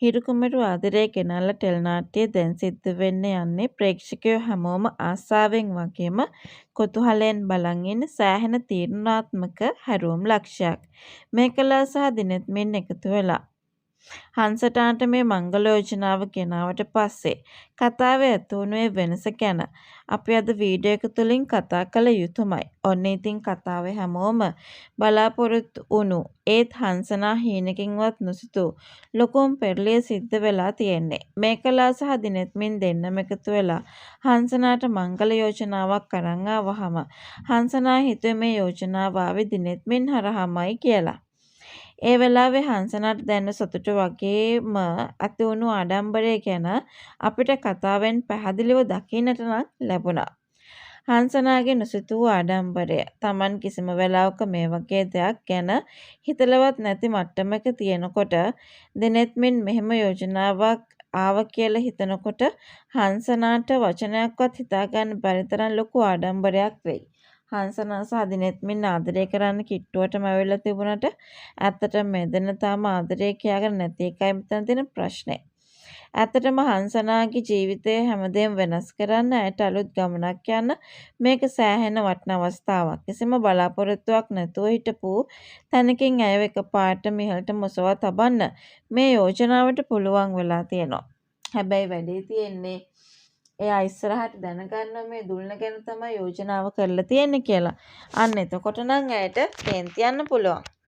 හිරුකුමරු ආදරේ ගෙනල්ලා ටෙලිනාට්‍යය දැන් සිද්ධ වෙන්න යන්නේ ප්‍රේක්ෂකයෝ හැමෝම ආසාවෙන් වගේම කුතුහලයෙන් බලන් ඉන්න සෑහෙන තීරණාත්මක හැරවුම් ලක්ෂයක්. මේකලා සහ දිනෙත්මින් එකතු වෙලා හංසටාන්ට මේ මංගල යෝජනාව ගෙනාවට පස්සේ කතාවේ ඇතිවුණේ වෙනස ගැන අපි අද වීඩියෝ එක තුලින් කතා කළ යුතුමයි. ඔන්න ඉතින් කතාවේ හැමෝම බලාපොරොත්තු වුණු ඒත් හංසනා හීනකින්වත් නොසිතූ ලොකුම පෙරලිය සිද්ධ වෙලා තියෙන්නේ. මේකලා සහ දිනෙත්මින් දෙන්නම එකතු වෙලා හංසනාට මංගල යෝජනාවක් අරන් ආවහම හංසනා හිතුවේ මේ යෝජනාව ආවේ දිනෙත්මින් හරහාමයි කියලා. ඒ වෙලාවේ හංසනාට දැනෙන සතුට වගේම ඇති වුණු ආඩම්බරය ගැන අපිට කතාවෙන් පැහැදිලිව දකින්නට නම් ලැබුණා. හංසනාගේ නොසිතූ ආඩම්බරය Taman කිසිම වෙලාවක මේ වගේ දෙයක් ගැන හිතලවත් නැති මට්ටමක තියෙනකොට දිනෙත්මින් මෙහෙම යෝජනාවක් ආව කියලා හිතනකොට හංසනාට වචනයක්වත් හිතාගන්න බැරි තරම් ලොකු ආඩම්බරයක් වෙයි. හංසනා සහ දිනෙත්මින් ආදරය කරන්න කිට්ටුවටම ඇවිල්ලා තිබුණට ඇත්තටම මේ දෙන්න තාම ආදරය කියාගෙන නැති එකයි මෙතන තියෙන ප්‍රශ්නේ. ඇත්තටම හංසනාගේ ජීවිතය හැමදේම වෙනස් කරන්න ඇයට අලුත් ගමනක් යන්න මේක සෑහෙන වටින අවස්ථාවක්. කිසිම බලාපොරොත්තුවක් නැතුව හිටපු තැනකින් ඇයව එකපාරට මිහලට මොසවා තබන්න මේ යෝජනාවට පුළුවන් වෙලා තියෙනවා. හැබැයි වැඩේ තියෙන්නේ එයා ඉස්සරහට දැනගන්නවා මේ දුල්න ගැන තමයි යෝජනාව කරලා තියෙන්නේ කියලා. අන්න එතකොට නම් ඇයට කේන්ති යන්න පුළුවන්.